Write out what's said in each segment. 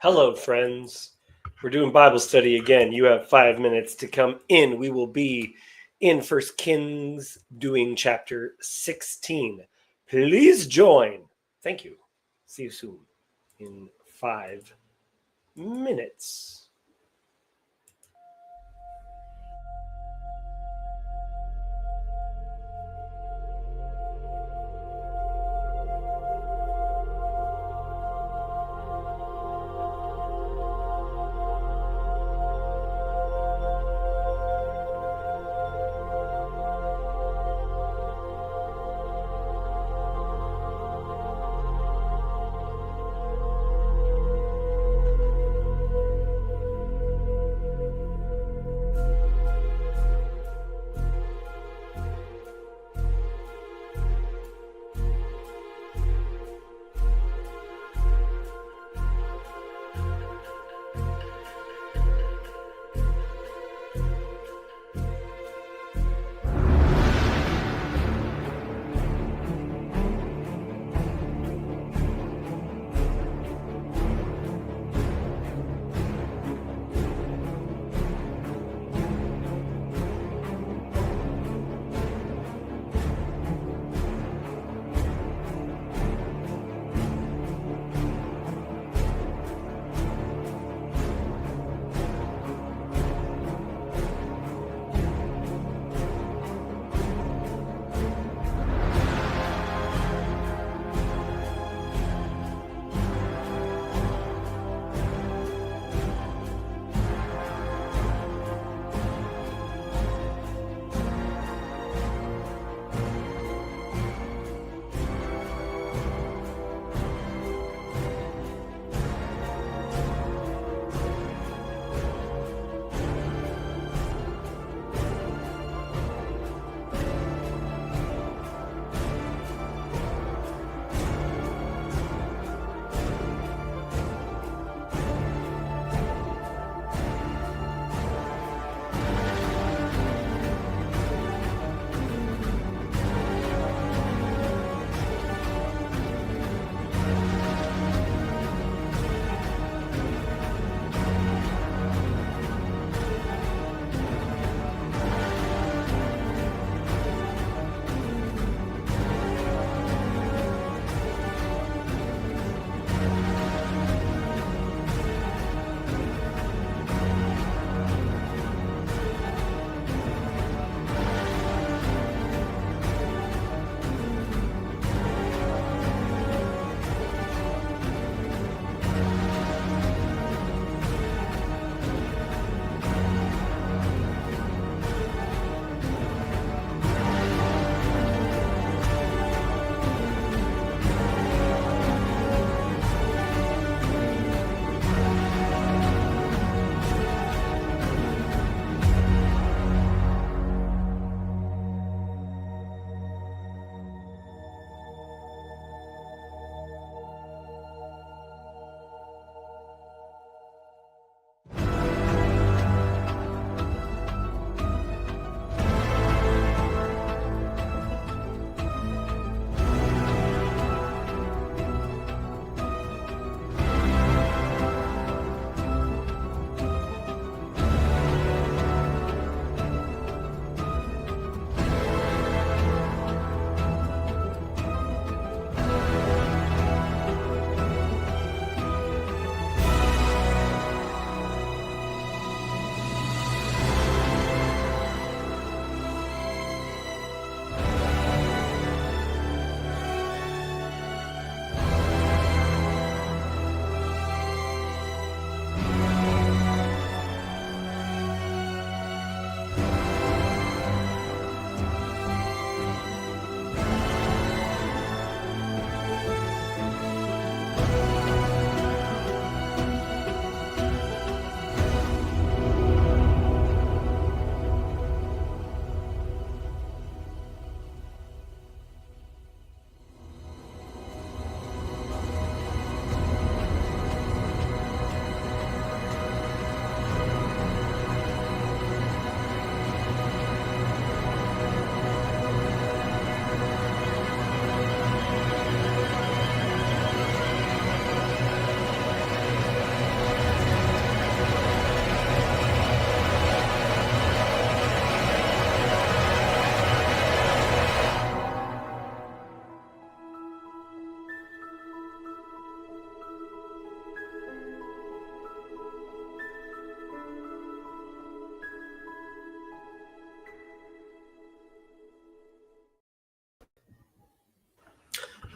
Hello, friends. We're doing Bible study again. You have 5 minutes to come in. We will be in First Kings doing chapter 16. Please join. Thank you. See you soon in 5 minutes.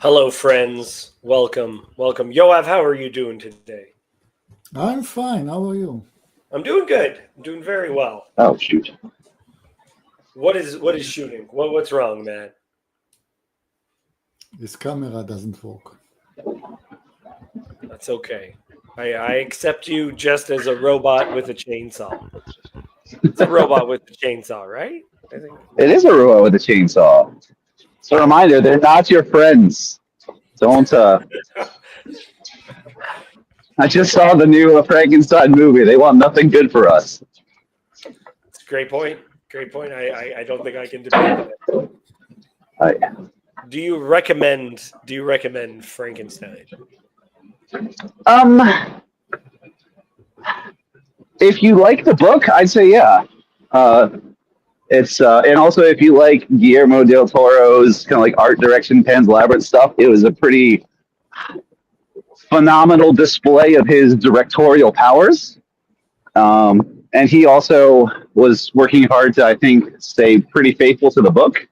Hello, friends. Welcome. Welcome. Yoav, how are you doing today? I'm fine. How are you? I'm doing good. I'm doing very well. Oh shoot! What is shooting? What's wrong, man? This camera doesn't work. That's okay. I accept you just as a robot with a chainsaw. It's a robot with a chainsaw, right? I think. It is a robot with a chainsaw. It's a reminder: they're not your friends. Don't. I just saw the new Frankenstein movie. They want nothing good for us. It's a great point. Great point. I don't think I can debate that. I, Do you recommend Frankenstein? um, if you like the book, I'd say yeah. It's and also if you like Guillermo del Toro's kind of like art direction, Pan's Labyrinth stuff, it was a pretty phenomenal display of his directorial powers. And he also was working hard to, I think, stay pretty faithful to the book.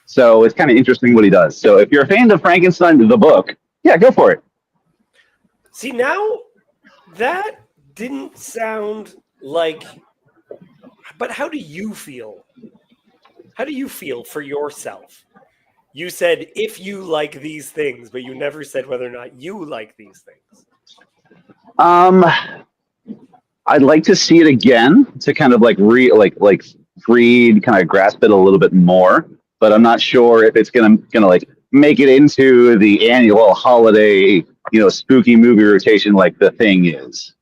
So it's kind of interesting what he does. So if you're a fan of Frankenstein, the book, yeah, go for it. See, now that didn't sound like. But how do you feel? How do you feel for yourself? You said if you like these things, but you never said whether or not you like these things. Um, I'd like to see it again to kind of like read, kind of grasp it a little bit more. But I'm not sure if it's gonna like make it into the annual holiday, spooky movie rotation like The Thing is.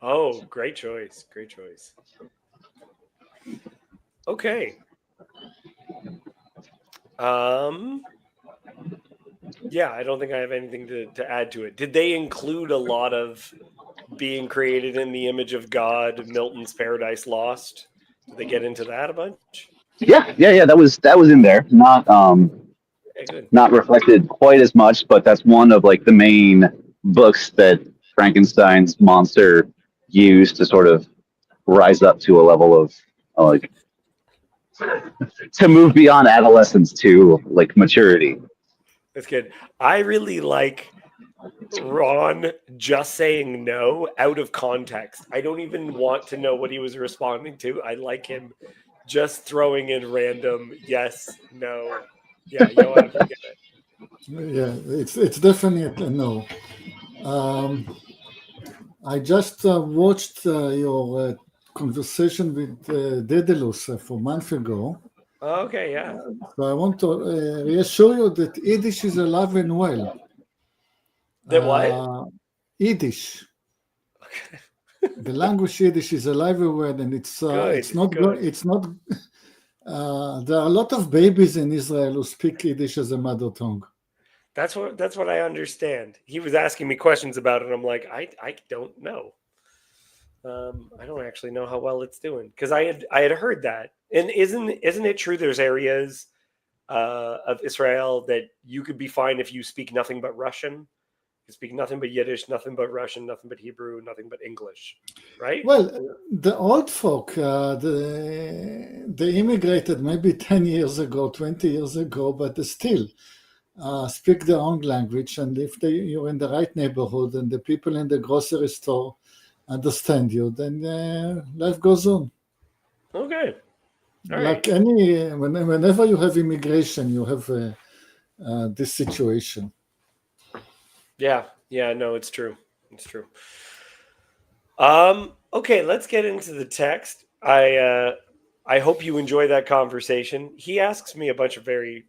Oh, great choice. Great choice. Okay. Yeah, I don't think I have anything to add to it. Did they include a lot of being created in the image of God, Milton's Paradise Lost? Did they get into that a bunch? Yeah. That was in there. Yeah, good. Not reflected quite as much, but that's one of like the main books that Frankenstein's monster used to sort of rise up to a level of like to move beyond adolescence to like maturity. That's good. I really like Ron just saying no out of context. I don't even want to know what he was responding to. I like him just throwing in random yes, no. Yeah, you have to get it. Yeah, it's definitely a no. I just watched your conversation with Daedalus for a month ago. Okay, yeah. So I want to reassure you that Yiddish is alive and well. That what? Yiddish. The language Yiddish is alive and well, and it's not good. it's not. There are a lot of babies in Israel who speak Yiddish as a mother tongue. That's what I understand. He was asking me questions about it, and I'm like, I don't know. I don't actually know how well it's doing because I had heard that. And isn't it true? There's areas of Israel that you could be fine if you speak nothing but Russian. You speak nothing but Yiddish, nothing but Russian, nothing but Hebrew, nothing but English, right? Well, the old folk, they immigrated maybe 10 years ago, 20 years ago, but they still speak their own language. And if you're in the right neighborhood and the people in the grocery store understand you, then life goes on. Okay. All like right. whenever you have immigration, you have this situation. Yeah. No, it's true. It's true. Okay, let's get into the text. I hope you enjoy that conversation. He asks me a bunch of very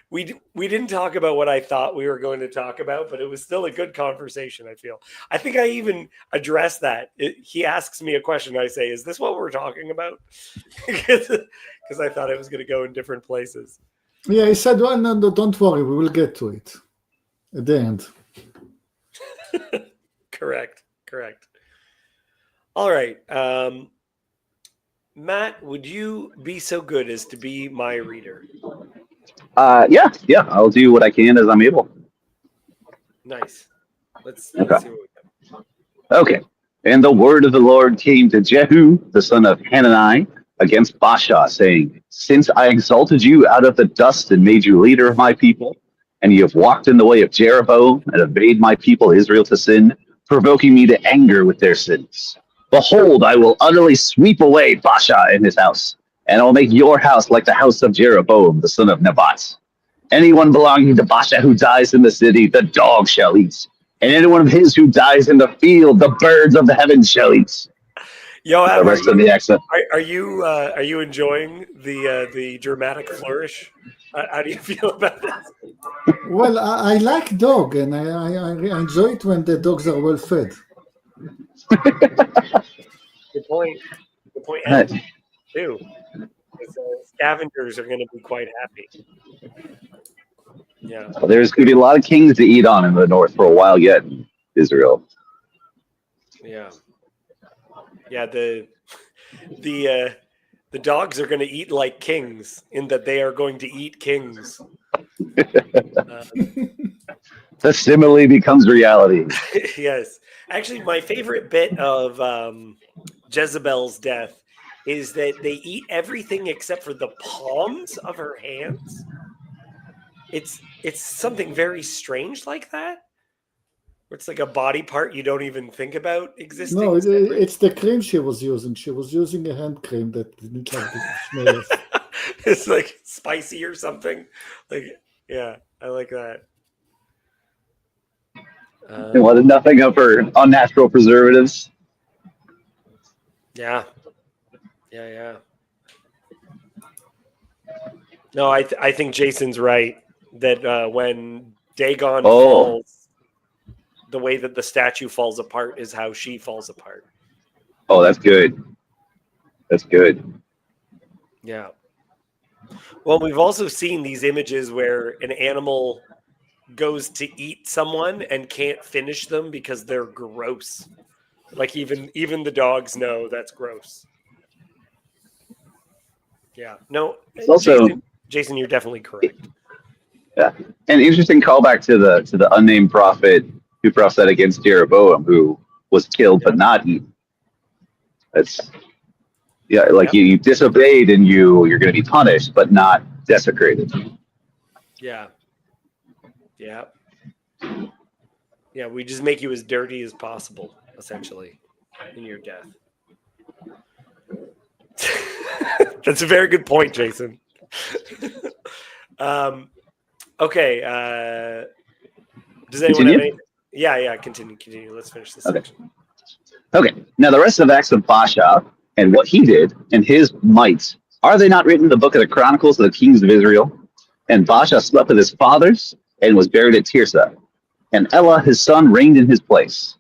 we didn't talk about what I thought we were going to talk about, but it was still a good conversation, I feel. I think I even addressed that. He asks me a question, I say, "Is this what we're talking about?" Because I thought it was going to go in different places. Yeah, he said, well, no, don't worry, we will get to it at the end. Correct. All right. Matt, would you be so good as to be my reader? Yeah. I'll do what I can as I'm able. Nice. Let's Okay. see what we got. Okay. And the word of the Lord came to Jehu, the son of Hanani, against Baasha, saying, "Since I exalted you out of the dust and made you leader of my people, and you have walked in the way of Jeroboam and have made my people Israel to sin, provoking me to anger with their sins. Behold, I will utterly sweep away Baasha and his house, and I will make your house like the house of Jeroboam, the son of Nebat. Anyone belonging to Baasha who dies in the city, the dog shall eat. And anyone of his who dies in the field, the birds of the heavens shall eat. Yo, The rest of the accent. are you enjoying the dramatic flourish? How do you feel about this? Well, I like dog, and I enjoy it when the dogs are well fed. Good point. Good point. And too, because scavengers are going to be quite happy. Yeah. Well, there's going to be a lot of kings to eat on in the north for a while yet in Israel. Yeah. Yeah. The dogs are going to eat like kings, in that they are going to eat kings. The simile becomes reality. Yes. Actually, my favorite bit of Jezebel's death is that they eat everything except for the palms of her hands. It's something very strange like that. Where it's like a body part you don't even think about existing. No, it's the cream she was using. She was using a hand cream that didn't like the smell of. It's like spicy or something. Like, yeah, I like that. They wanted nothing of her unnatural preservatives. Yeah. No, I think Jason's right that when Dagon falls, the way that the statue falls apart is how she falls apart. Oh, that's good. That's good. Yeah. Well, we've also seen these images where an animal goes to eat someone and can't finish them because they're gross. Like even the dogs know that's gross. Yeah. No, It's also Jason, you're definitely correct. Yeah, an interesting callback to the unnamed prophet who prophesied against Jeroboam, who was killed but not eaten. That's you disobeyed and you're going to be punished, but not desecrated. Yeah. We just make you as dirty as possible, essentially, in your death. That's a very good point, Jason. Okay. Does anyone have anything? Yeah. Continue. Let's finish this section. Okay. Now the rest of the acts of Baasha and what he did and his might, are they not written in the book of the Chronicles of the kings of Israel? And Baasha slept with his fathers and was buried at Tirzah. And Elah, his son, reigned in his place.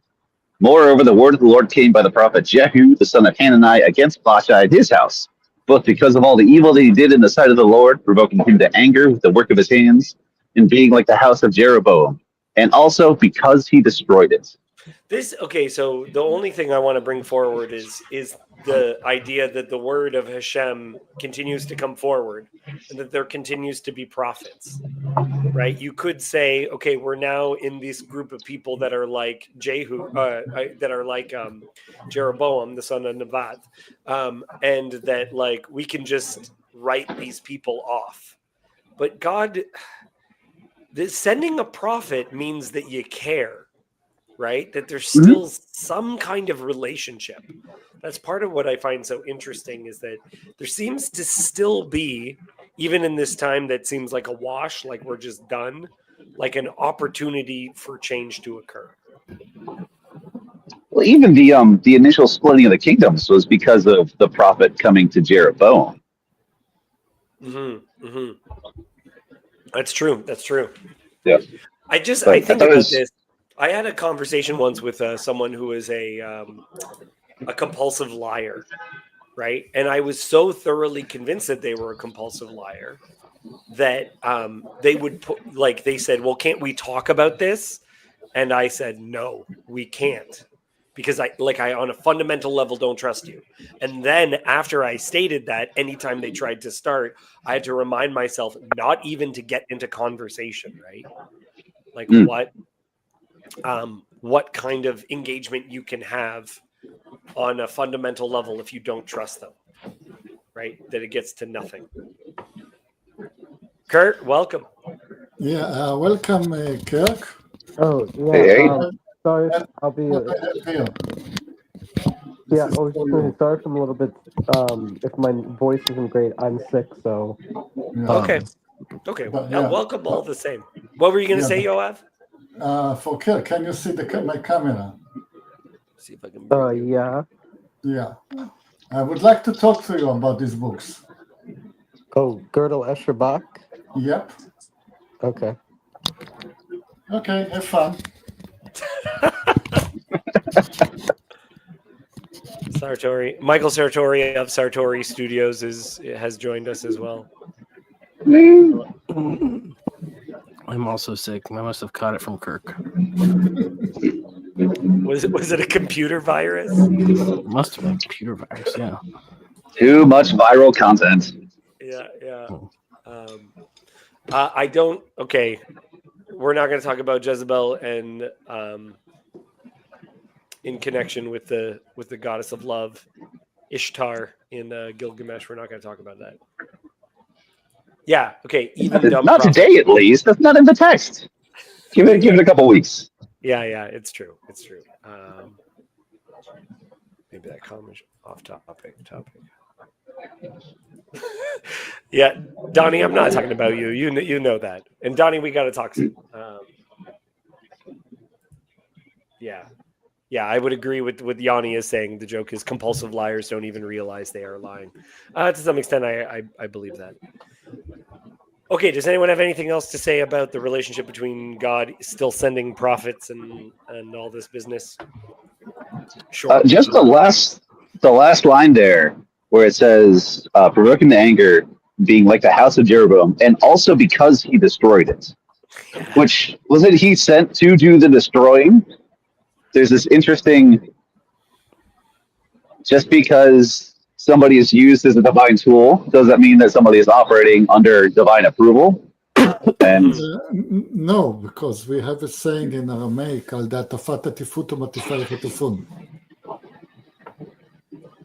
Moreover, the word of the Lord came by the prophet Jehu, the son of Hanani, against Baasha and his house, both because of all the evil that he did in the sight of the Lord, provoking him to anger with the work of his hands, and being like the house of Jeroboam, and also because he destroyed it. So the only thing I want to bring forward is the idea that the word of Hashem continues to come forward, and that there continues to be prophets. Right? You could say, okay, we're now in this group of people that are like Jehu, that are like Jeroboam, the son of Nebat, and that like we can just write these people off. But God, sending a prophet means that you care, right? That there's still some kind of relationship. That's part of what I find so interesting, is that there seems to still be, even in this time that seems like a wash, like we're just done, like an opportunity for change to occur. Well, even the initial splitting of the kingdoms was because of the prophet coming to Jeroboam. That's true. Yeah. I think about this. I had a conversation once with someone who is a compulsive liar, right? And I was so thoroughly convinced that they were a compulsive liar that they would they said, well, can't we talk about this? And I said, no, we can't, because I on a fundamental level don't trust you. And then after I stated that, anytime they tried to start, I had to remind myself not even to get into conversation, right? Like what kind of engagement you can have on a fundamental level if you don't trust them, right? That it gets to nothing. Kurt, welcome. Yeah, welcome, Kirk. Oh, yeah. Hey, Sorry, I'll be. What I have here. Yeah, This I is was for just going to you. say, sorry if I'm a little bit. If my voice isn't great, I'm sick, so. Yeah. Okay. Okay. But, Yeah, yeah. welcome all the same. What were you going to Yeah, say, Yoav? For Kirk, can you see my camera? See if I can bring you. Yeah. Yeah. I would like to talk to you about these books. Oh, Gödel Escher Bach? Yep. Okay. Okay, have fun. Michael Sartori of Sartori Studios has joined us as well. I'm also sick. I must have caught it from Kirk. Was it a computer virus? It must have been a computer virus. Yeah. too much viral content. Yeah, yeah. I don't. Okay, we're not going to talk about Jezebel and in connection with the goddess of love, Ishtar in Gilgamesh. We're not going to talk about that. Yeah. Okay. Even dumb. Not prophets. today, at least. That's not in the text. Give it a couple weeks. Yeah. Yeah. It's true. It's true. Maybe that comment off topic. Yeah, Donnie, I'm not talking about you. You know that. And Donnie, we got to talk soon. Yeah. Yeah, I would agree with Yanni is saying. The joke is compulsive liars don't even realize they are lying. To some extent, I believe that. Okay, does anyone have anything else to say about the relationship between God still sending prophets and all this business? Sure. Just the last line there, where it says, provoking the anger, being like the house of Jeroboam, and also because he destroyed it. Which, was it he sent to do the destroying? There's this interesting, just because somebody is used as a divine tool, does that mean that somebody is operating under divine approval? And No, because we have a saying in Aramaic called "Atafata tifuto matifai chetufun."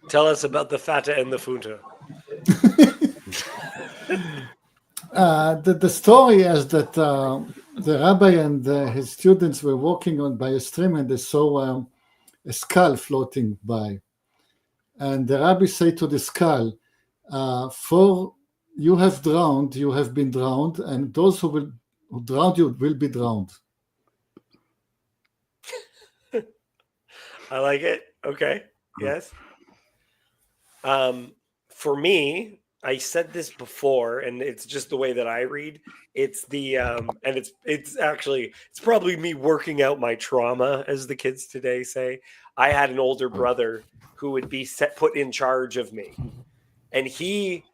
Tell us about the fata and the funta. The story is that the rabbi and his students were walking by a stream and they saw a skull floating by. And the rabbi said to the skull, for you have been drowned, and those who drowned you will be drowned. I like it. Okay. Yes. For me, I said this before, and it's just the way that I read. It's the and it's probably me working out my trauma, as the kids today say. I had an older brother who would be put in charge of me, and he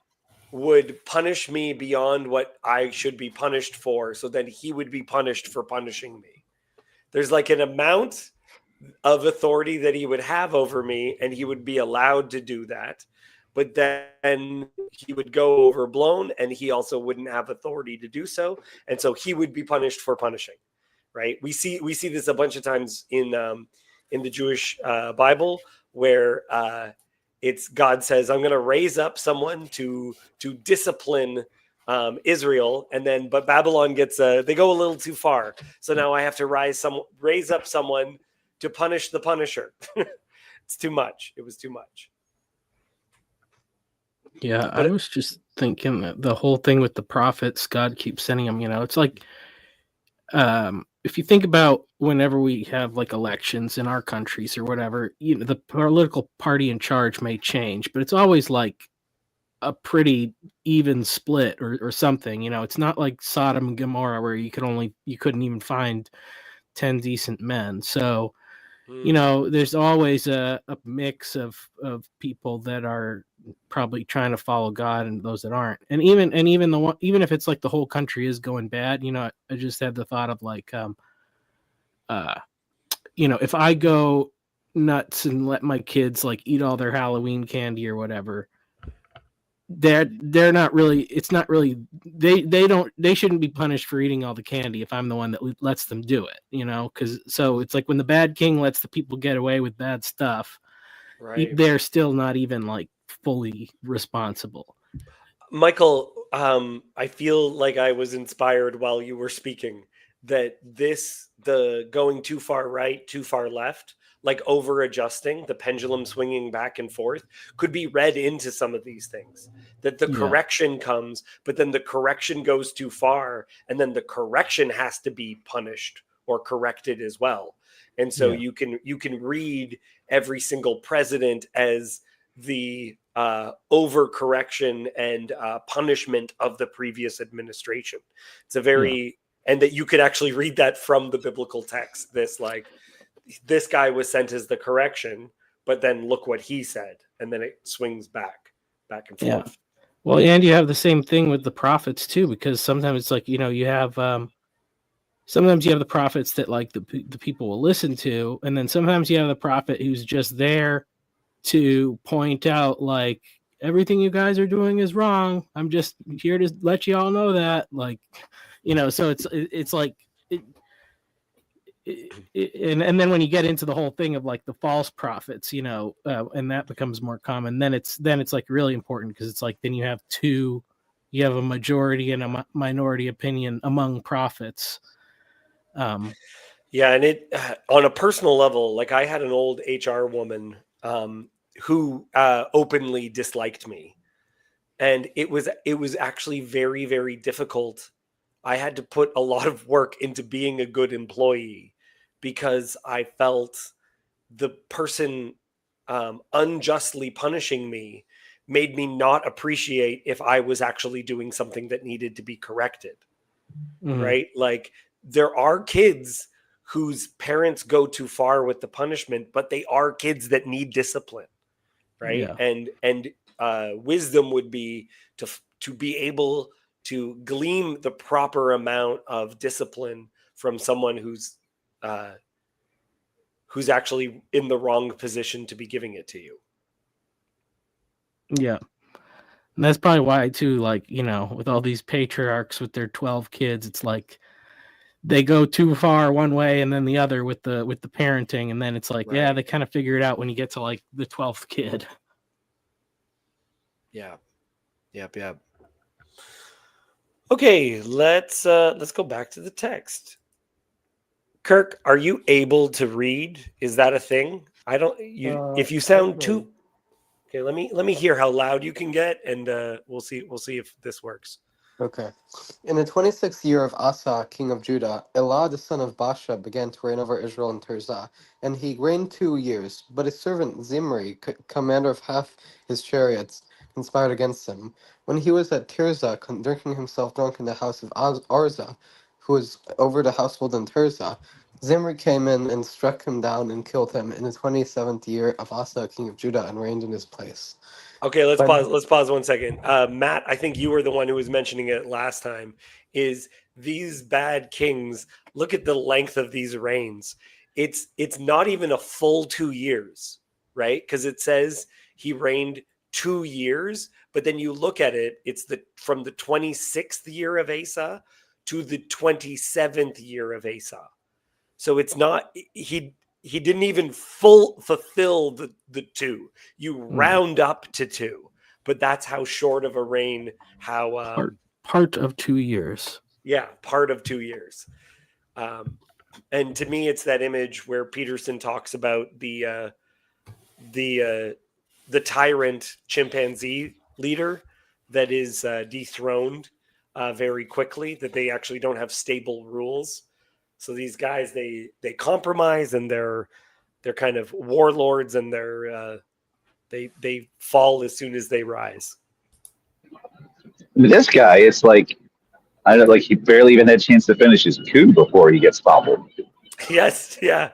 would punish me beyond what I should be punished for, so then he would be punished for punishing me. There's like an amount of authority that he would have over me, and he would be allowed to do that. But then he would go overblown, and he also wouldn't have authority to do so, and so he would be punished for punishing. Right? We see this a bunch of times in the Jewish Bible, where it's God says, "I'm going to raise up someone to discipline Israel," and then but Babylon gets they go a little too far, so now I have to raise up someone to punish the punisher. It's too much. It was too much. Yeah, I was just thinking that the whole thing with the prophets, God keeps sending them, it's like, if you think about whenever we have like elections in our countries or whatever, the political party in charge may change, but it's always like a pretty even split or something, it's not like Sodom and Gomorrah where you couldn't even find 10 decent men. So, there's always a mix of people that are probably trying to follow God and those that aren't. And even if it's like the whole country is going bad, I just had the thought of like, if I go nuts and let my kids like eat all their Halloween candy or whatever, they're not really, it's not really, they shouldn't be punished for eating all the candy if I'm the one that lets them do it, because so it's like when the bad king lets the people get away with bad stuff, right? They're still not even like fully responsible. Michael, I feel like I was inspired while you were speaking that the going too far right, too far left, like over adjusting, the pendulum swinging back and forth, could be read into some of these things. That the Yeah. correction comes, but then the correction goes too far, and then the correction has to be punished or corrected as well. And so Yeah. you can read every single president as the overcorrection and punishment of the previous administration. It's a very and that you could actually read that from the biblical text. This guy was sent as the correction, but then look what he said, and then it swings back and forth. Yeah. Well, and you have the same thing with the prophets too, because sometimes it's like, you have sometimes you have the prophets that like the people will listen to, and then sometimes you have the prophet who's just there to point out like everything you guys are doing is wrong. I'm just here to let you all know that, like, so it's like and then when you get into the whole thing of like the false prophets, and that becomes more common, then it's like really important, because it's like then you have a majority and a minority opinion among prophets. Yeah, and it on a personal level, like I had an old HR woman who openly disliked me, and it was actually very, very difficult. I had to put a lot of work into being a good employee because I felt the person unjustly punishing me made me not appreciate if I was actually doing something that needed to be corrected. Right? Like there are kids whose parents go too far with the punishment, but they are kids that need discipline. Right? Yeah. And wisdom would be to be able to glean the proper amount of discipline from someone who's actually in the wrong position to be giving it to you. Yeah. And that's probably why too, like, with all these patriarchs with their 12 kids, it's like they go too far one way and then the other with the parenting, and then it's like, Right. yeah, they kind of figure it out when you get to like the 12th kid. Yeah. Yep. Okay, let's go back to the text. Kirk, are you able to read? Is that a thing? I don't. If you sound too. Okay, let me hear how loud you can get, and we'll see if this works. Okay. In the 26th year of Asa, king of Judah, Elah the son of Baasha began to reign over Israel in Tirzah, and he reigned 2 years. But his servant Zimri, commander of half his chariots, conspired against him. When he was at Tirzah, drinking himself drunk in the house of Arza, who was over the household in Tirzah, Zimri came in and struck him down and killed him in the 27th year of Asa, king of Judah, and reigned in his place. Okay, let's pause 1 second. Matt, I think you were the one who was mentioning it last time. Is these bad kings, look at the length of these reigns. It's not even a full 2 years, right? Because it says he reigned 2 years, but then you look at it, it's from the 26th year of Asa to the 27th year of Asa. So it's not he didn't even fulfill the 2. You round up to 2, but that's how short of a reign. How part of 2 years. Yeah, part of 2 years. And to me, it's that image where Peterson talks about the tyrant chimpanzee leader that is dethroned very quickly. That they actually don't have stable rules. So these guys, they compromise, and they're kind of warlords, and they fall as soon as they rise. This guy, it's like he barely even had a chance to finish his coup before he gets toppled. Yes, yeah.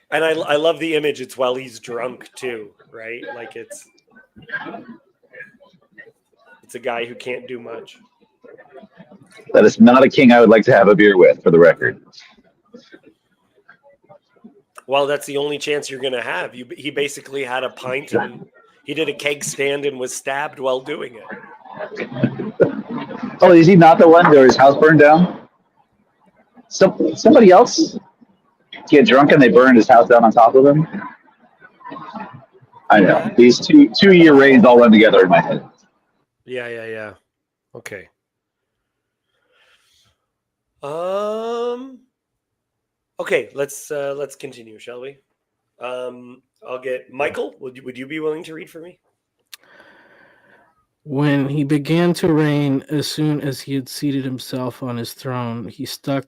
And I love the image. It's while he's drunk too, right? Like it's a guy who can't do much. That is not a king I would like to have a beer with, for the record. Well, that's the only chance you're going to have. He basically had a pint, and he did a keg stand and was stabbed while doing it. Oh, is he not the one where his house burned down? Somebody else get drunk and they burned his house down on top of him? I know. These two-year reigns all run together in my head. Yeah. Okay. Okay, let's continue, shall we? I'll get Michael. Would you be willing to read for me? When he began to reign, as soon as he had seated himself on his throne, he struck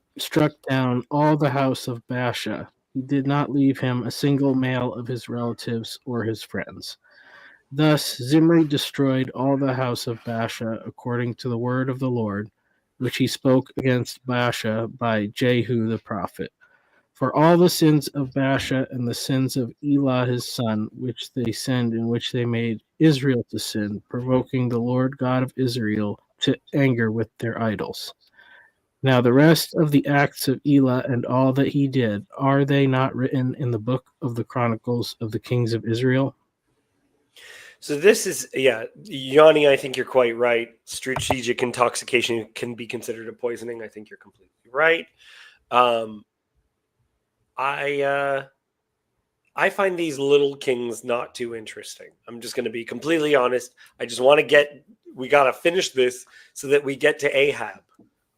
down all the house of Baasha. He did not leave him a single male of his relatives or his friends. Thus Zimri destroyed all the house of Baasha according to the word of the Lord, which he spoke against Baasha by Jehu the prophet. For all the sins of Baasha and the sins of Elah his son, which they sinned, in which they made Israel to sin, provoking the Lord God of Israel to anger with their idols. Now the rest of the acts of Elah and all that he did, are they not written in the book of the Chronicles of the kings of Israel? So this is, Yanni, I think you're quite right. Strategic intoxication can be considered a poisoning. I think you're completely right. I find these little kings not too interesting. I'm just going to be completely honest. I just want to we got to finish this so that we get to Ahab.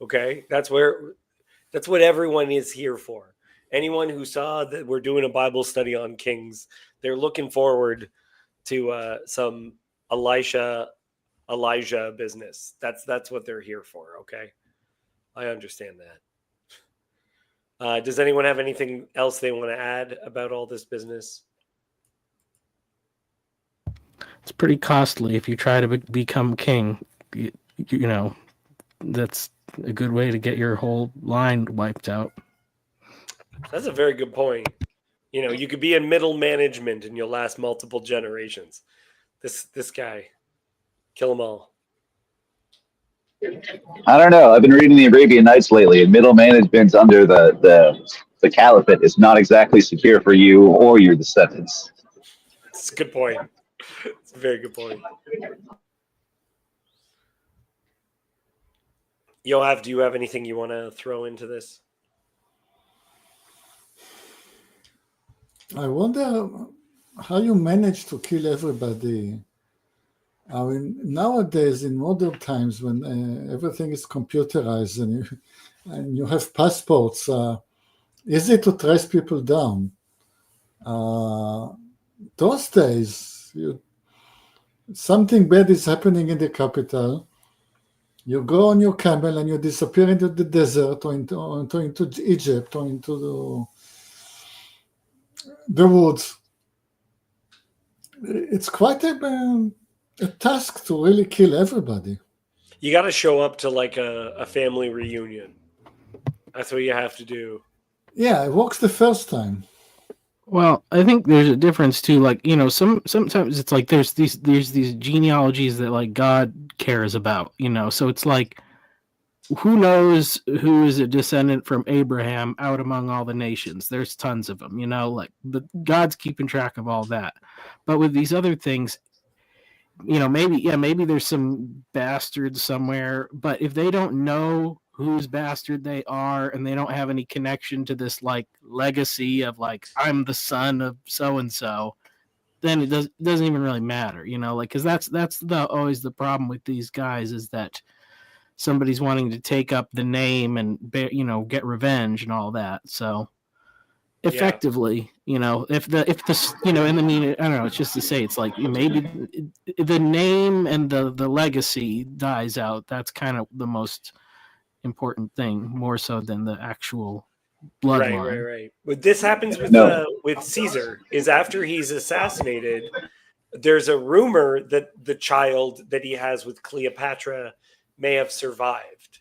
Okay? That's what everyone is here for. Anyone who saw that we're doing a Bible study on kings, they're looking forward to some Elijah business. That's what they're here for. Okay, I understand that. Does anyone have anything else they want to add about all this business? It's pretty costly if you try to become king. You know, that's a good way to get your whole line wiped out. That's a very good point. You know, you could be in middle management and you'll last multiple generations. This guy, kill them all. I don't know. I've been reading the Arabian Nights lately, and middle management under the caliphate is not exactly secure for you or your descendants. It's a good point. It's a very good point. Yoav, do you have anything you want to throw into this? I wonder how you manage to kill everybody. I mean, nowadays, in modern times, when everything is computerized and you have passports, easy to trace people down. Those days, something bad is happening in the capital. You go on your camel and you disappear into the desert or into Egypt or into the woods. It's quite a task to really kill everybody. You got to show up to like a family reunion. That's what you have to do. Yeah, it works the first time. Well, I think there's a difference too. Like, you know, sometimes it's like there's these genealogies that like God cares about, you know. So it's like, who knows who is a descendant from Abraham out among all the nations? There's tons of them, you know. Like, but God's keeping track of all that. But with these other things, you know, maybe there's some bastard somewhere. But if they don't know whose bastard they are and they don't have any connection to this like legacy of like I'm the son of so and so, then it doesn't even really matter, you know, like because that's always the problem with these guys is that somebody's wanting to take up the name and get revenge and all that. So effectively, you know, if the and I mean, I don't know, it's just to say it's like maybe the name and the legacy dies out. That's kind of the most important thing, more so than the actual bloodline. Right. But this happens with Caesar. Is after he's assassinated, there's a rumor that the child that he has with Cleopatra may have survived,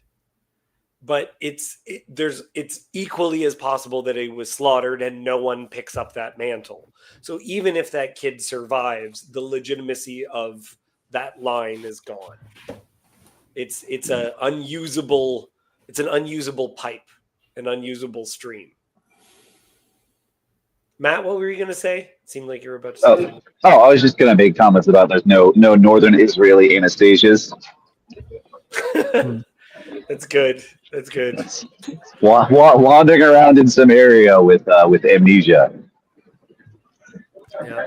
but it's equally as possible that he was slaughtered and no one picks up that mantle. So even if that kid survives, the legitimacy of that line is gone. It's an unusable pipe, an unusable stream. Matt, what were you going to say? It seemed like you were about to say something. I was just going to make comments about there's no northern Israeli Anastasias. That's good. Wandering around in some area with amnesia. Yeah.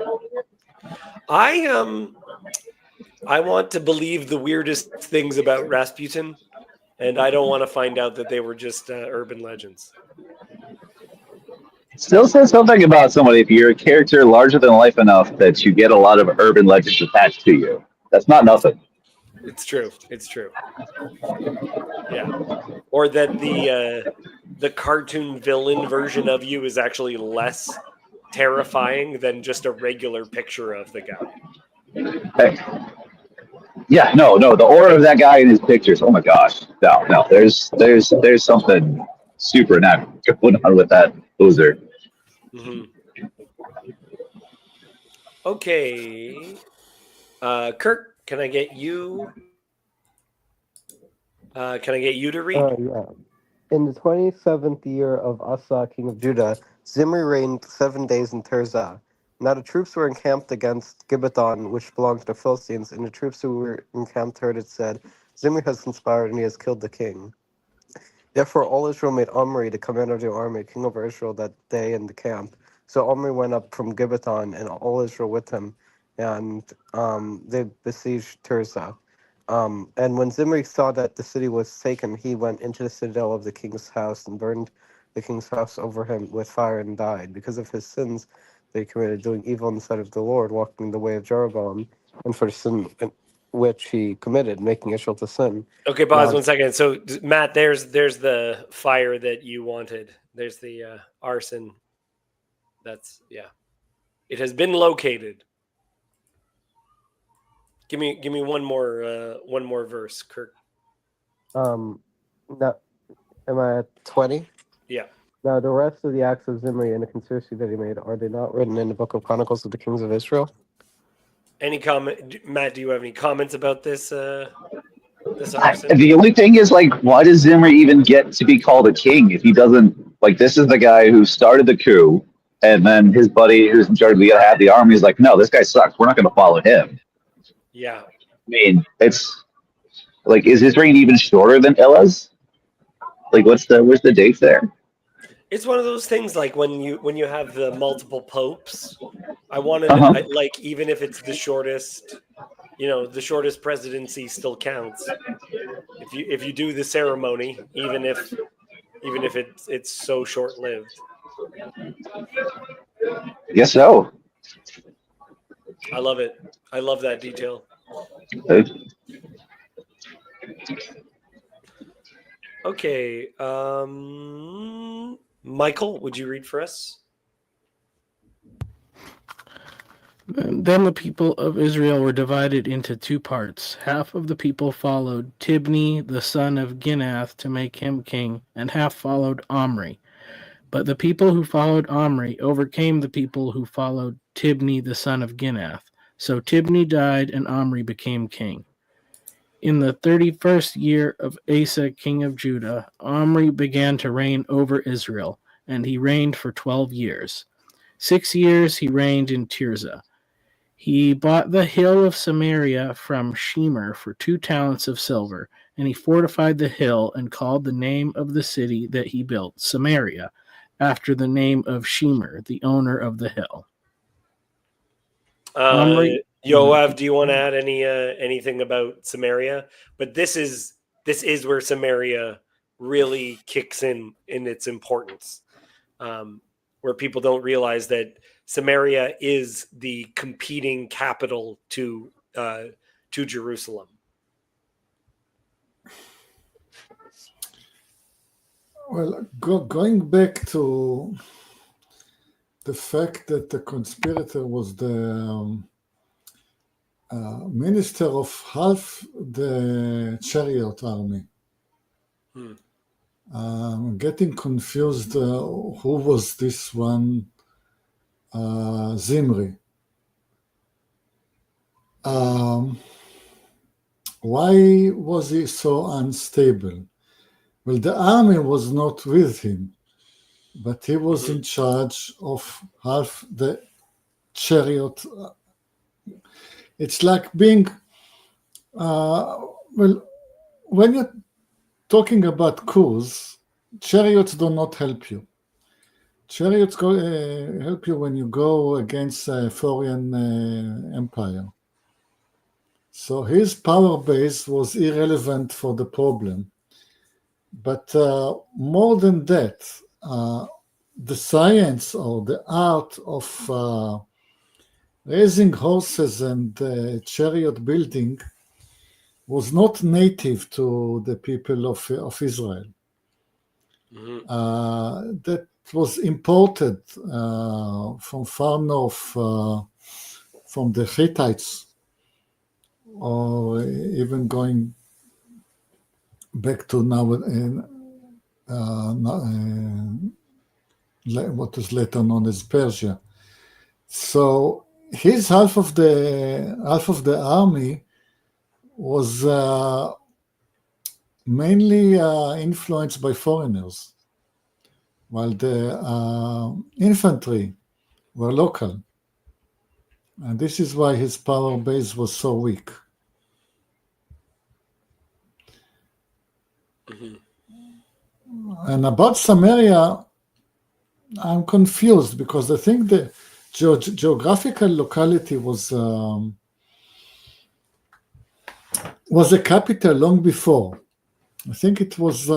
I want to believe the weirdest things about Rasputin, and I don't want to find out that they were just urban legends. Still says something about somebody if you're a character larger than life enough that you get a lot of urban legends attached to you. That's not nothing. It's true. It's true. Yeah. Or that the cartoon villain version of you is actually less terrifying than just a regular picture of the guy. Hey. Yeah, no, no. The aura of that guy in his pictures. Oh my gosh. No, no. There's something super not going on with that loser. Mm-hmm. Okay. Kirk, can I get you? Can I get you to read? Yeah. In the 27th year of Asa, king of Judah, Zimri reigned 7 days in Tirzah. Now the troops were encamped against Gibbethon, which belonged to the Philistines, and the troops who were encamped heard it said, Zimri has conspired and he has killed the king. Therefore all Israel made Omri the commander of the army, king over Israel, that day in the camp. So Omri went up from Gibbethon, and all Israel with him, and they besieged Tirzah. And when Zimri saw that the city was taken, he went into the citadel of the king's house and burned the king's house over him with fire and died. Because of his sins they committed, doing evil in the sight of the Lord, walking the way of Jeroboam, and for the sin which he committed, making Israel to sin. Okay, pause Now, 1 second. So, Matt, there's the fire that you wanted. There's the arson. That's It has been located. Give me one more verse, Kirk. now, am I at 20? Yeah. Now, the rest of the acts of Zimri and the conspiracy that he made, are they not written in the book of Chronicles of the Kings of Israel? Any comment, Matt? Do you have any comments about this? This arson? The only thing is, like, why does Zimri even get to be called a king if he doesn't? Like, this is the guy who started the coup, and then his buddy who's in charge of the half the army is like, no, this guy sucks. We're not going to follow him. Yeah. I mean, it's like, is his reign even shorter than Ila's? Like, where's the dates there? It's one of those things like when you have the multiple popes. I wanted like even if it's the shortest, the shortest presidency still counts. If you do the ceremony, even if it's so short lived. Guess so. I love it. I love that detail. Okay. Michael, would you read for us? Then the people of Israel were divided into two parts. Half of the people followed Tibni, the son of Ginath, to make him king, and half followed Omri. But the people who followed Omri overcame the people who followed Tibni, the son of Ginath. So Tibni died, and Omri became king. In the 31st year of Asa, king of Judah, Omri began to reign over Israel, and he reigned for 12 years. 6 years he reigned in Tirzah. He bought the hill of Samaria from Shemer for 2 talents of silver, and he fortified the hill and called the name of the city that he built Samaria, after the name of Shemer, the owner of the hill. Yoav, do you want to add anything about Samaria? But this is where Samaria really kicks in its importance, where people don't realize that Samaria is the competing capital to Jerusalem. Well, going back to the fact that the conspirator was the minister of half the chariot army. Getting confused who was this one Zimri. Why was he so unstable? Well, the army was not with him, but he was in charge of half the chariot. It's like being, when you're talking about coups, chariots do not help you. Chariots help you when you go against a foreign empire. So his power base was irrelevant for the problem. But more than that, the science or the art of raising horses and chariot building was not native to the people of Israel. That was imported from far north, from the Hittites, or even going back to now, what is later known as Persia. So his half of the army was mainly influenced by foreigners, while the infantry were local. And this is why his power base was so weak. And about Samaria, I'm confused because I think the geographical locality was a capital long before. I think it was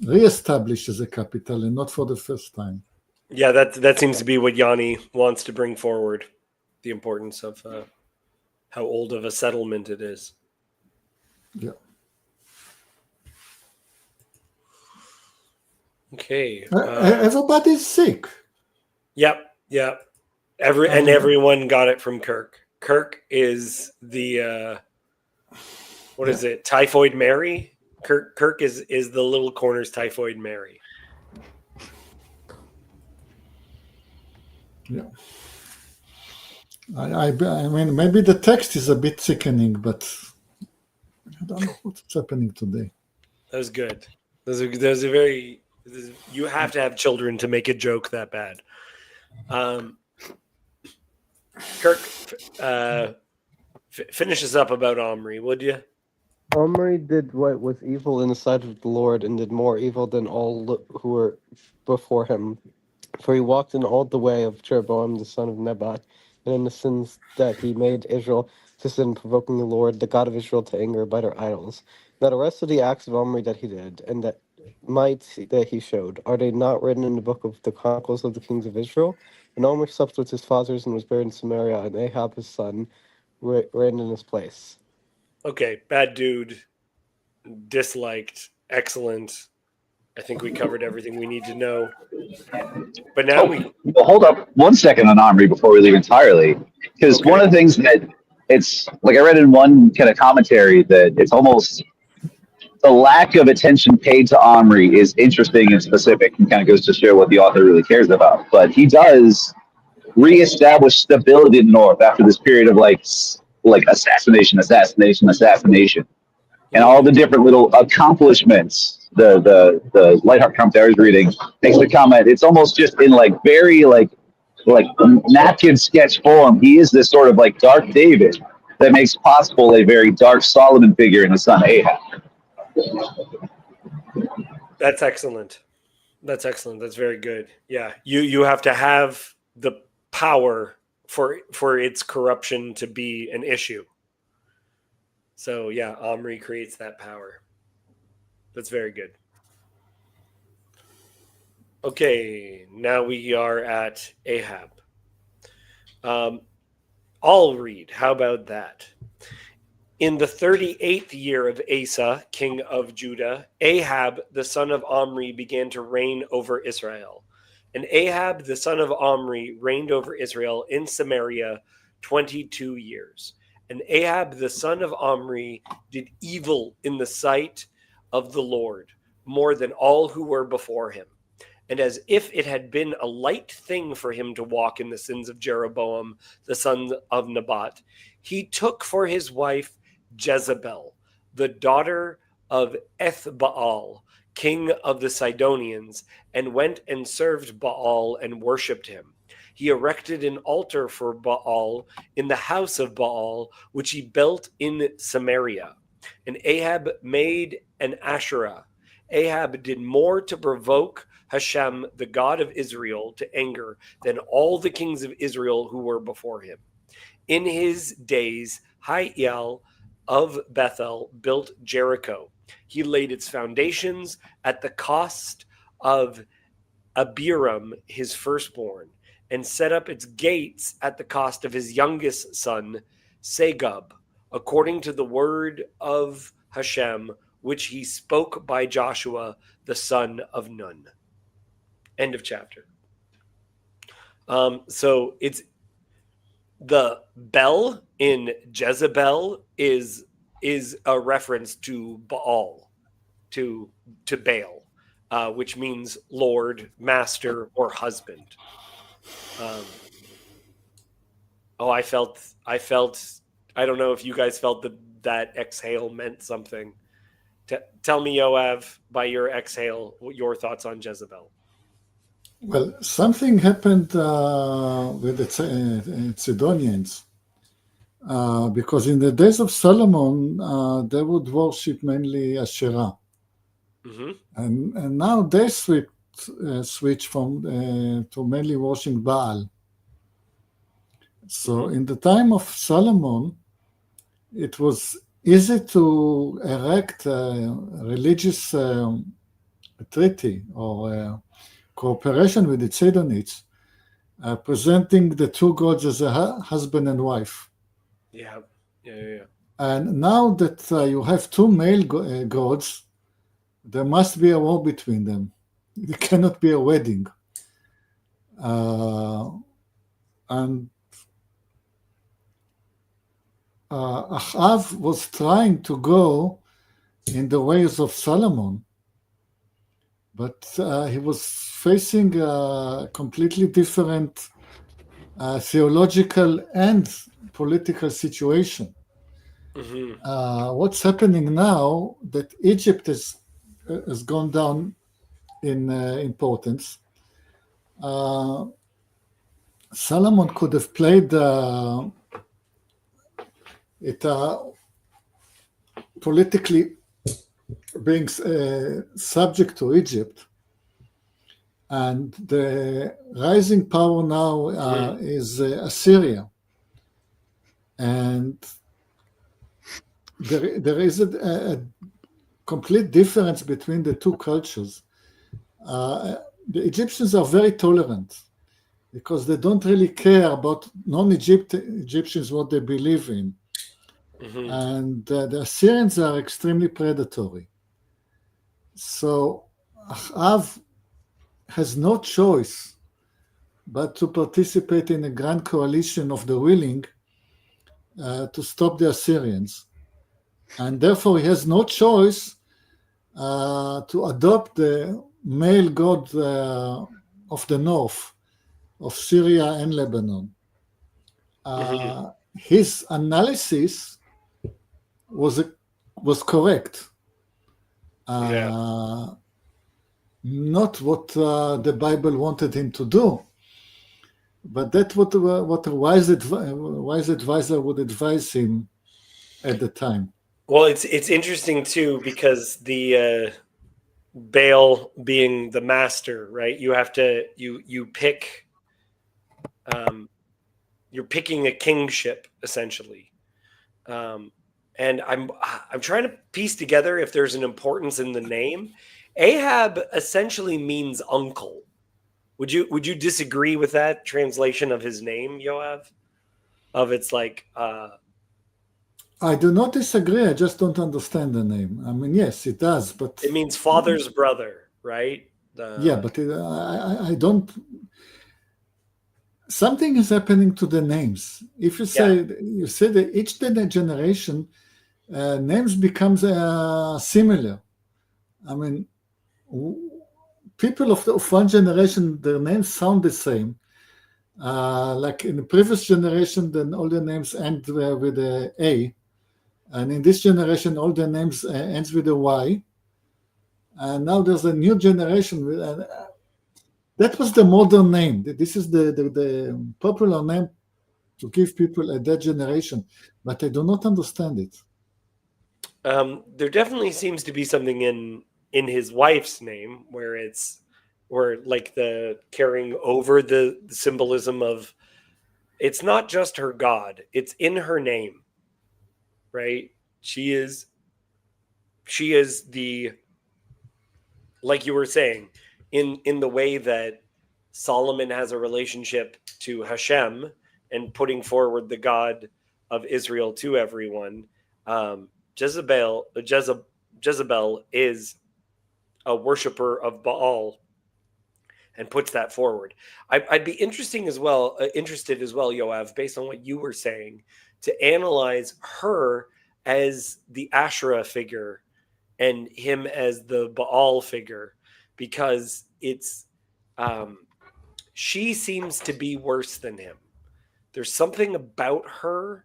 re-established as a capital and not for the first time. Yeah, that seems to be what Yanni wants to bring forward, the importance of how old of a settlement it is. Yeah. Okay. Everybody's sick. Yep. Everyone got it from Kirk. Kirk is the what is it? Typhoid Mary. Kirk is the Little Corners Typhoid Mary. Yeah. I mean, maybe the text is a bit sickening, but I don't know what's happening today. That was good. Those are very. You have to have children to make a joke that bad. Kirk, finish us up about Omri, would you? Omri did what was evil in the sight of the Lord, and did more evil than all who were before him. For he walked in all the way of Jeroboam the son of Nebat, and in the sins that he made Israel to sin, provoking the Lord, the God of Israel, to anger by their idols. Now the rest of the acts of Omri that he did, and that might that he showed, are they not written in the book of the Chronicles of the Kings of Israel? And Omri slept with his fathers and was buried in Samaria, and Ahab his son reigned in his place. Okay, bad dude, disliked, excellent. I think we covered everything we need to know. But now Well, hold up 1 second on Omri before we leave entirely, because one of the things that it's like I read in one kind of commentary that it's almost the lack of attention paid to Omri is interesting and specific, and kind of goes to show what the author really cares about. But he does reestablish stability in the North after this period of like assassination, and all the different little accomplishments. The Lightheart comment I was reading makes the comment. It's almost just in like very like napkin sketch form. He is this sort of like dark David that makes possible a very dark Solomon figure in his son Ahab. That's excellent. That's very good. Yeah, you have to have the power for its corruption to be an issue. So yeah, Omri creates that power. That's very good. Okay, now we are at Ahab. I'll read. How about that? In the 38th year of Asa, king of Judah, Ahab, the son of Omri, began to reign over Israel. And Ahab, the son of Omri, reigned over Israel in Samaria 22 years. And Ahab, the son of Omri, did evil in the sight of the Lord, more than all who were before him. And as if it had been a light thing for him to walk in the sins of Jeroboam, the son of Nebat, he took for his wife Jezebel, the daughter of Ethbaal, king of the Sidonians, and went and served Baal and worshipped him. He erected an altar for Baal in the house of Baal, which he built in Samaria. And Ahab made an Asherah. Ahab did more to provoke Hashem, the God of Israel, to anger than all the kings of Israel who were before him. In his days, Hiel of Bethel built Jericho. He laid its foundations at the cost of Abiram, his firstborn, and set up its gates at the cost of his youngest son, Segub, according to the word of Hashem, which he spoke by Joshua, the son of Nun. End of chapter. So it's the bell in Jezebel is a reference to Baal, to Baal, which means Lord, Master, or husband. I felt. I don't know if you guys felt that exhale meant something. Tell me, Yoav, by your exhale, your thoughts on Jezebel. Well, something happened with the Sidonians, because in the days of Solomon, they would worship mainly Asherah. Mm-hmm. And now they switch from to mainly worshiping Baal. So in the time of Solomon, it was easy to erect a religious treaty or cooperation with the Sidonians, presenting the two gods as a husband and wife. Yeah. And now that you have two male gods, there must be a war between them. It cannot be a wedding. And Ahab was trying to go in the ways of Solomon, but he was facing a completely different theological and political situation. Mm-hmm. What's happening now that Egypt has gone down in importance. Solomon could have played it politically being subject to Egypt, and the rising power now is Assyria, and there is a complete difference between the two cultures. The Egyptians are very tolerant because they don't really care about non-Egyptians what they believe in. Mm-hmm. And the Assyrians are extremely predatory. So Ahab has no choice but to participate in a grand coalition of the willing to stop the Assyrians. And therefore he has no choice to adopt the male god of the north, of Syria and Lebanon. His analysis was correct. Not what the Bible wanted him to do, but that's what a wise advisor would advise him at the time. Well, it's interesting too because the Baal being the master, right? You have to you pick. You're picking a kingship essentially, and I'm trying to piece together if there's an importance in the name. Ahab essentially means uncle. Would you disagree with that translation of his name, Yoav? Of it's like. I do not disagree. I just don't understand the name. I mean, yes, it does, but it means father's brother, right? Yeah, but I don't. Something is happening to the names. If you say that each generation names becomes similar. I mean, people of one generation, their names sound the same. Like in the previous generation, then all the names end with a A. And in this generation, all the names ends with a Y. And now there's a new generation. That was the modern name. This is the popular name to give people at that generation. But I do not understand it. There definitely seems to be something in his wife's name where like the carrying over the symbolism of it's not just her God, it's in her name, right? She is the, like you were saying, in the way that Solomon has a relationship to Hashem and putting forward the God of Israel to everyone. Jezebel is a worshiper of Baal and puts that forward. I'd be interested as well, Yoav, based on what you were saying, to analyze her as the Asherah figure and him as the Baal figure, because it's she seems to be worse than him. There's something about her,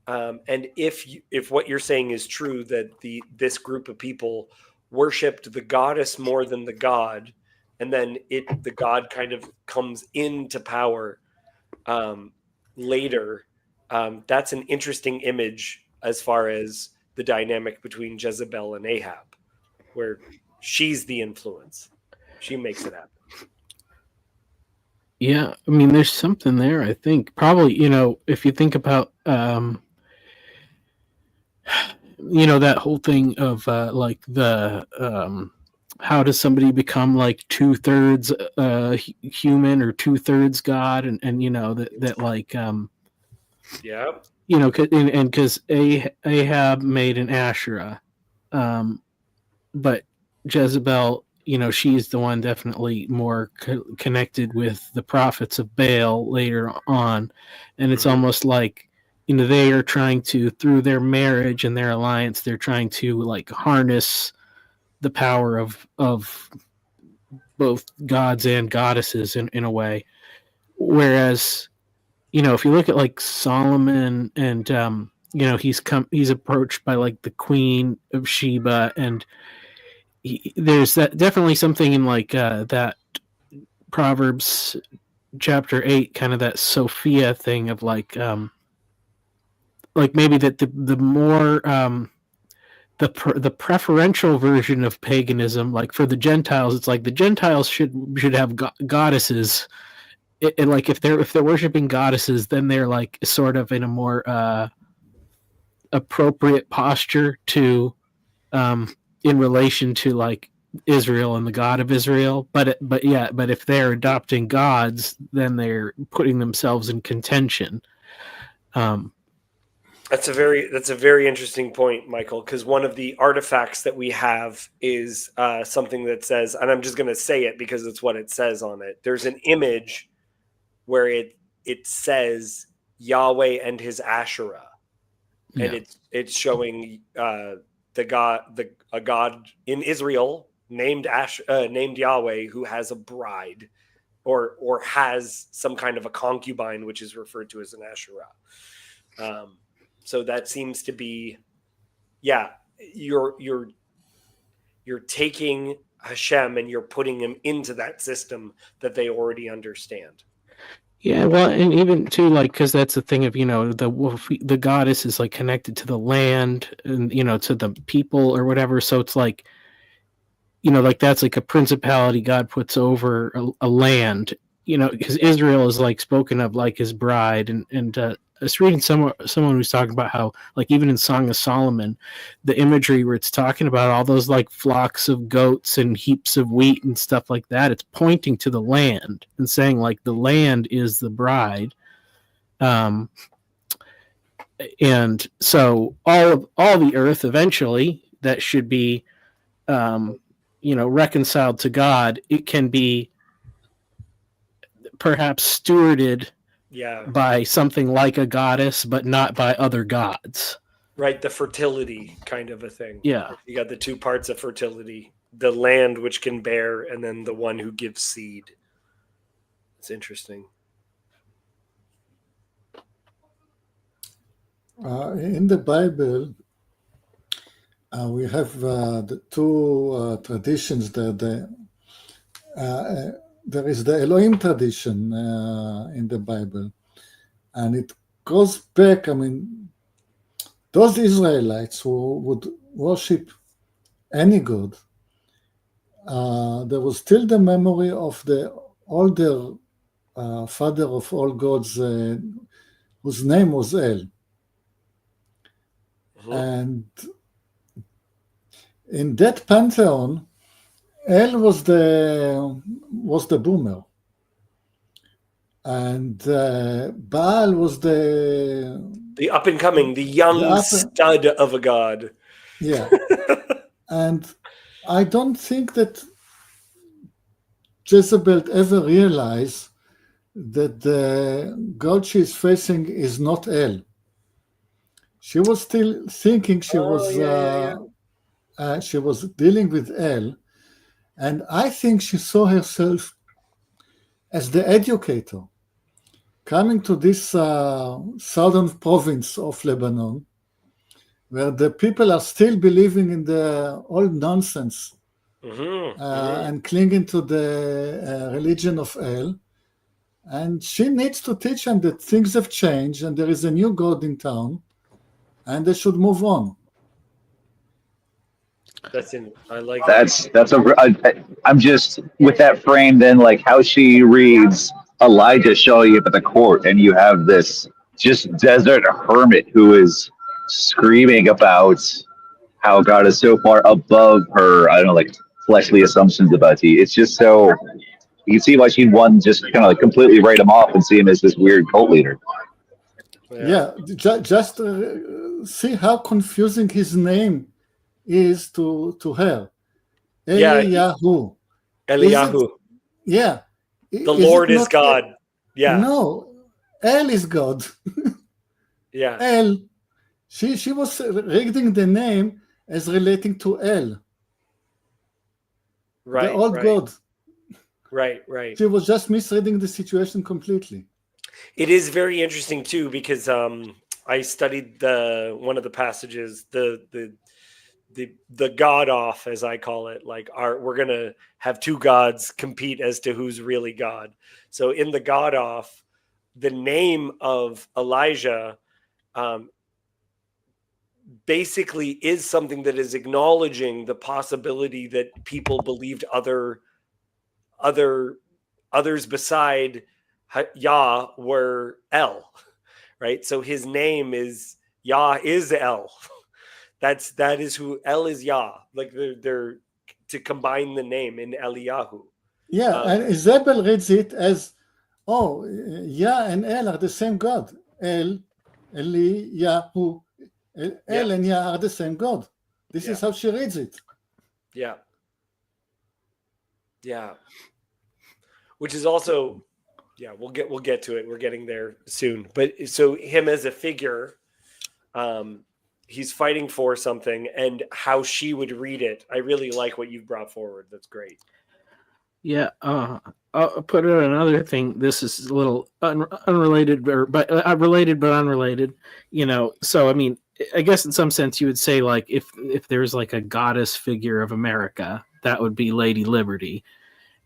and if what you're saying is true, that this group of people worshipped the goddess more than the god, and then the god kind of comes into power later. That's an interesting image as far as the dynamic between Jezebel and Ahab, where she's the influence. She makes it happen. Yeah, I mean, there's something there. I think probably, if you think about, that whole thing of like the how does somebody become like 2/3 human or 2/3 God, and that like Yeah. And because Ahab made an Asherah, but Jezebel, she's the one definitely more connected with the prophets of Baal later on, and it's almost like they are trying to, through their marriage and their alliance, they're trying to like harness the power of both gods and goddesses in a way. Whereas, if you look at like Solomon and he's approached by like the Queen of Sheba, and there's that definitely something in like that Proverbs chapter 8, kind of that Sophia thing of like maybe that the more the preferential version of paganism, like for the Gentiles, it's like the Gentiles should have goddesses. And like if they're worshiping goddesses, then they're like sort of in a more appropriate posture to in relation to like Israel and the God of Israel. But if they're adopting gods, then they're putting themselves in contention. That's a very interesting point, Michael, because one of the artifacts that we have is something that says, and I'm just going to say it because it's what it says on it. There's an image where it says Yahweh and his Asherah, and it's showing a god in Israel named Yahweh, who has a bride or has some kind of a concubine, which is referred to as an Asherah. So that seems to be, you're taking Hashem and you're putting him into that system that they already understand. Yeah, well, and even too, like, because that's the thing of the goddess is like connected to the land and to the people or whatever. So it's like, like that's like a principality God puts over a land. Because Israel is like spoken of like his bride, and I was reading someone who's talking about how like even in Song of Solomon, the imagery where it's talking about all those like flocks of goats and heaps of wheat and stuff like that, it's pointing to the land and saying like the land is the bride. And so all the earth eventually that should be reconciled to God, it can be perhaps stewarded by something like a goddess, but not by other gods. Right, the fertility kind of a thing. Yeah. You got the two parts of fertility, the land which can bear, and then the one who gives seed. It's interesting. In the Bible, we have the two traditions there. There is the Elohim tradition in the Bible, and it goes back, those Israelites who would worship any god, there was still the memory of the older father of all gods, whose name was El. And in that pantheon, El was the boomer, and Baal was the up and coming, the young stud of a god. Yeah. And I don't think that Jezebel ever realized that the god she is facing is not El. She was still thinking she was dealing with El, and I think she saw herself as the educator coming to this southern province of Lebanon, where the people are still believing in the old nonsense and clinging to the religion of El. And she needs to teach them that things have changed and there is a new God in town and they should move on. I like I'm just with that frame then, like how she reads Elijah showing up at the court, and you have this just desert hermit who is screaming about how God is so far above her, I don't know, like fleshly assumptions about you. It's just so you can see why she'd one just kind of like completely write him off and see him as this weird cult leader. Just see how confusing his name is to her. Eliyahu. Eliyahu. The Lord is God. No, El is God. El. She was reading the name as relating to El. The old God. Right. She was just misreading the situation completely. It is very interesting too, because I studied one of the passages, the God off, as I call it. Like we're gonna have two gods compete as to who's really God. So in the God off, the name of Elijah basically is something that is acknowledging the possibility that people believed others beside Yah were El, right? So his name is Yah is El. That is who El is Yah. Like they're to combine the name in Eliyahu. And Jezebel reads it as, Yah and El are the same God. Eliyahu. El and Yah are the same God. This is how she reads it. Yeah. Which is also, we'll get to it. We're getting there soon. But so him as a figure, he's fighting for something, and how she would read it. I really like what you've brought forward. That's great. Yeah. I'll put it on another thing. This is a little unrelated, but related but unrelated. So I mean, I guess in some sense you would say, like, if there's like a goddess figure of America, that would be Lady Liberty.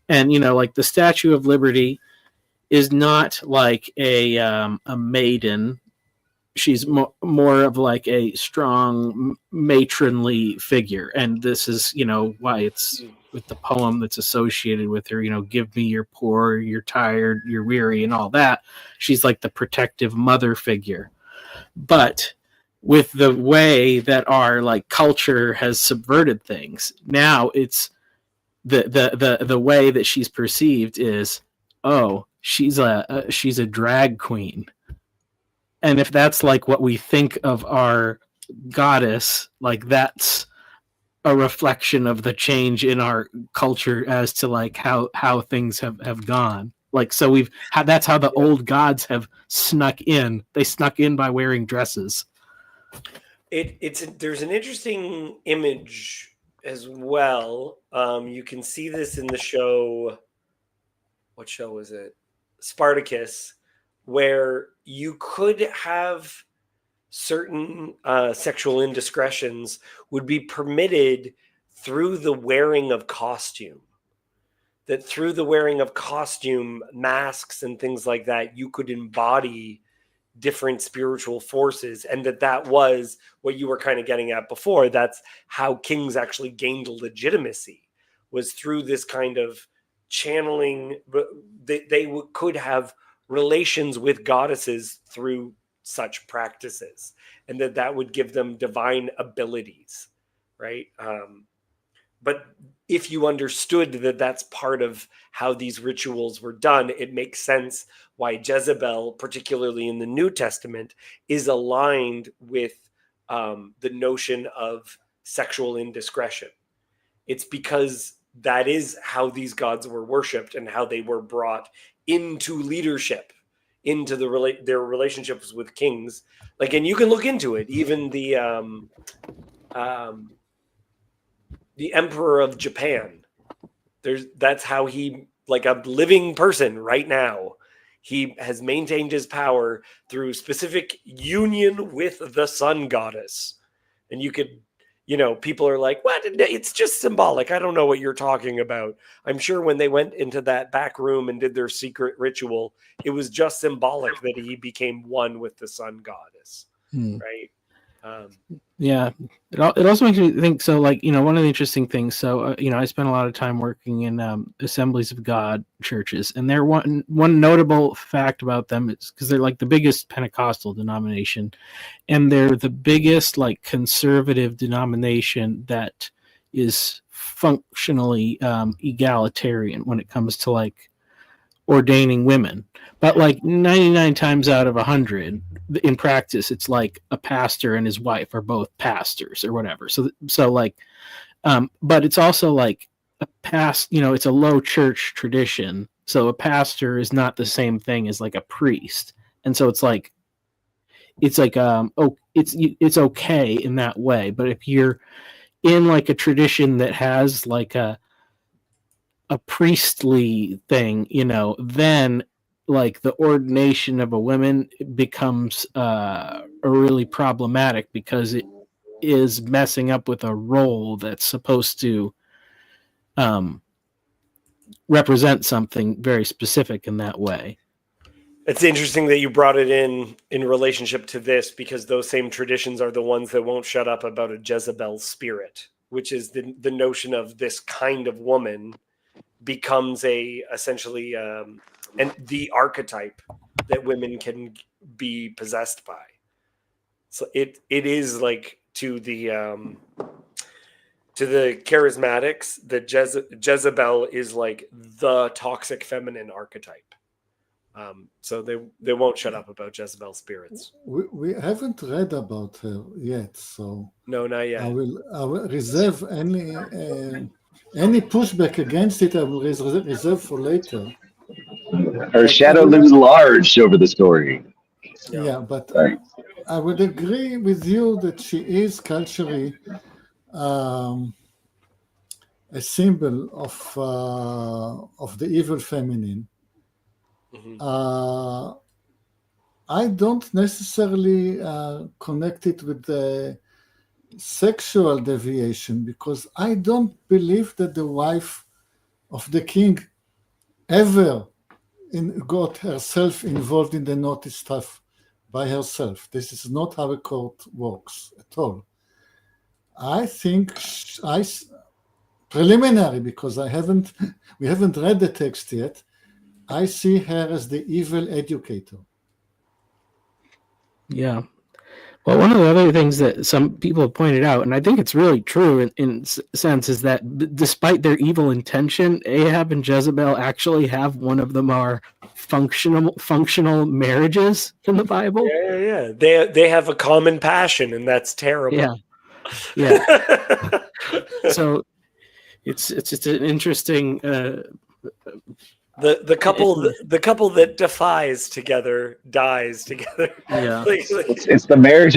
And like the Statue of Liberty is not like a maiden. She's more of like a strong matronly figure, and this is why it's with the poem that's associated with her. Give me your poor, you're tired, you're weary, and all that. She's like the protective mother figure. But with the way that our like culture has subverted things, now it's the way that she's perceived is, she's a drag queen. And if that's like what we think of our goddess, like that's a reflection of the change in our culture as to like how things have gone. Like, so that's how the old gods have snuck in. They snuck in by wearing dresses. There's an interesting image as well. You can see this in the show. What show was it? Spartacus, where you could have certain sexual indiscretions would be permitted through the wearing of costume. That through the wearing of costume, masks and things like that, you could embody different spiritual forces, and that was what you were kind of getting at before. That's how kings actually gained legitimacy, was through this kind of channeling, but they could have relations with goddesses through such practices, and that would give them divine abilities, right? But if you understood that that's part of how these rituals were done, it makes sense why Jezebel, particularly in the New Testament, is aligned with the notion of sexual indiscretion. It's because that is how these gods were worshipped and how they were brought into leadership, into their relationships with kings. Like, and you can look into it. Even the emperor of Japan, that's how he, like a living person right now, he has maintained his power through specific union with the sun goddess. And you could, people are like, what? It's just symbolic. I don't know what you're talking about. I'm sure when they went into that back room and did their secret ritual, it was just symbolic that he became one with the sun goddess, right? Yeah, it also makes me think. So, like, one of the interesting things. So, I spent a lot of time working in Assemblies of God churches, and they're one notable fact about them is because they're like the biggest Pentecostal denomination, and they're the biggest like conservative denomination that is functionally egalitarian when it comes to like ordaining women. But like 99 times out of 100 in practice, it's like a pastor and his wife are both pastors or whatever. So like, but it's also like it's a low church tradition. So a pastor is not the same thing as like a priest. And so it's it's okay in that way. But if you're in like a tradition that has like a priestly thing, then like the ordination of a woman becomes really problematic because it is messing up with a role that's supposed to represent something very specific in that way. It's interesting that you brought it in relationship to this, because those same traditions are the ones that won't shut up about a Jezebel spirit, which is the notion of this kind of woman becomes essentially and the archetype that women can be possessed by. So it is like to the charismatics, that Jezebel is like the toxic feminine archetype. So they won't shut up about Jezebel spirits. We haven't read about her yet, so no, not yet. I will reserve any pushback against it. I will reserve for later. Her shadow looms large over the story. Yeah, but Right. I would agree with you that she is culturally a symbol of the evil feminine. Mm-hmm. I don't necessarily connect it with the sexual deviation, because I don't believe that the wife of the king ever got herself involved in the naughty stuff by herself. This is not how a court works at all. I think preliminary, because we haven't read the text yet, I see her as the evil educator. Yeah. Well, one of the other things that some people have pointed out, and I think it's really true in sense, is that despite their evil intention, Ahab and Jezebel actually have one of the more functional marriages in the Bible. Yeah. They have a common passion, and that's terrible. Yeah. So it's an interesting. The couple that defies together dies together. Yeah, it's the marriage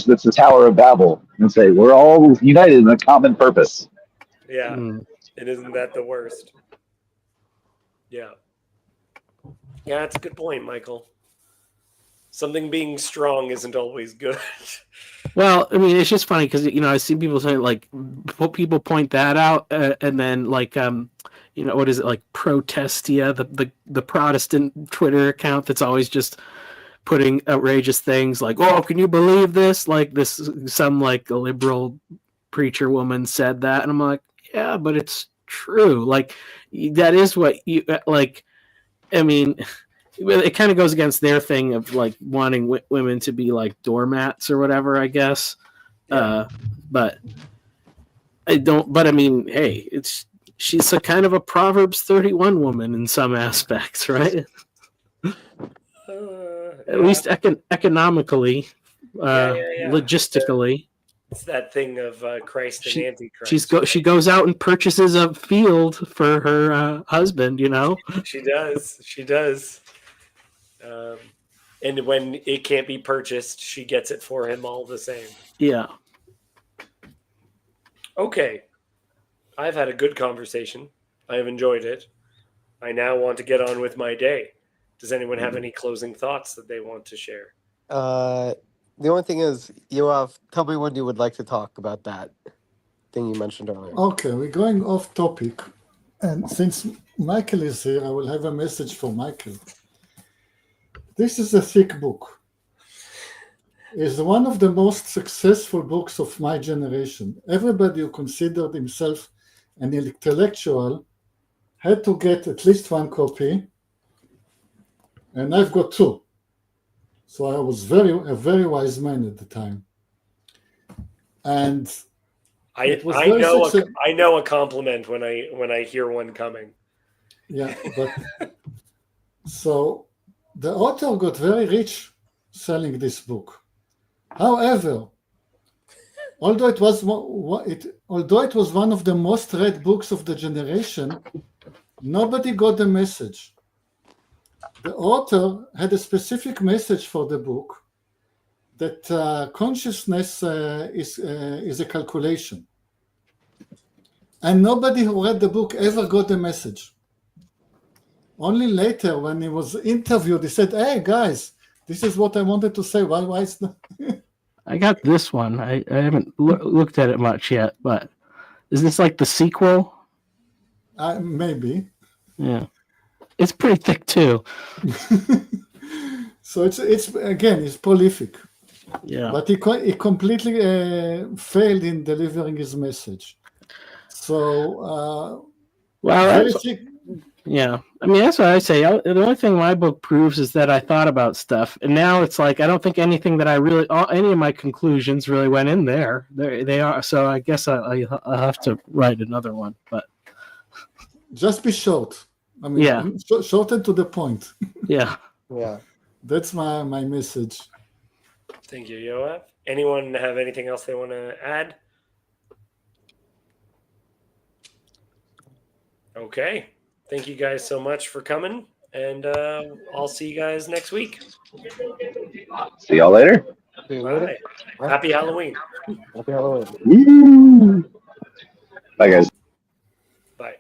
that's the Tower of Babel, and say we're all united in a common purpose. Yeah, and isn't that the worst? Yeah, that's a good point, Michael. Something being strong isn't always good. Well, I mean, it's just funny because I see people say like people point that out, and then like what is it, like Protestia, the Protestant Twitter account that's always just putting outrageous things like, oh, can you believe this? Like some like a liberal preacher woman said that, and I'm like, yeah, but it's true. Like that is what you like. I mean, it kind of goes against their thing of like wanting women to be like doormats or whatever, I guess. Yeah. But I don't. But I mean, hey, she's a kind of a Proverbs 31 woman in some aspects, right? At least economically, Yeah. logistically. It's that thing of Christ and Antichrist. She goes out and purchases a field for her husband. You know. She does. And when it can't be purchased, she gets it for him all the same. Yeah. Okay. I've had a good conversation. I have enjoyed it. I now want to get on with my day. Does anyone have any closing thoughts that they want to share? The only thing is, tell me when you would like to talk about that thing you mentioned earlier. Okay, we're going off topic. And since Michael is here, I will have a message for Michael. This is a thick book. It's one of the most successful books of my generation. Everybody who considered himself an intellectual had to get at least one copy, and I've got two. So I was a very wise man at the time. And I know a compliment when I hear one coming. Yeah, but so the author got very rich selling this book. However, although it was one of the most read books of the generation, nobody got the message. The author had a specific message for the book, that consciousness is a calculation. And nobody who read the book ever got the message. Only later, when he was interviewed, he said, "Hey, guys, this is what I wanted to say. Why is not?" I got this one. I haven't looked at it much yet, but is this like the sequel? Maybe. Yeah. It's pretty thick too. So it's prolific. Yeah. But he completely failed in delivering his message. So, yeah. I mean, that's what I say. The only thing my book proves is that I thought about stuff, and now it's like I don't think anything that any of my conclusions really went in there. They are. So I guess I'll have to write another one. But just be short. I mean, short and to the point. Yeah. Yeah. That's my message. Thank you, Yoav. Anyone have anything else they want to add? Okay. Thank you guys so much for coming, and I'll see you guys next week. See y'all later. Bye. Happy Halloween. Happy Halloween. Woo. Bye, guys. Bye.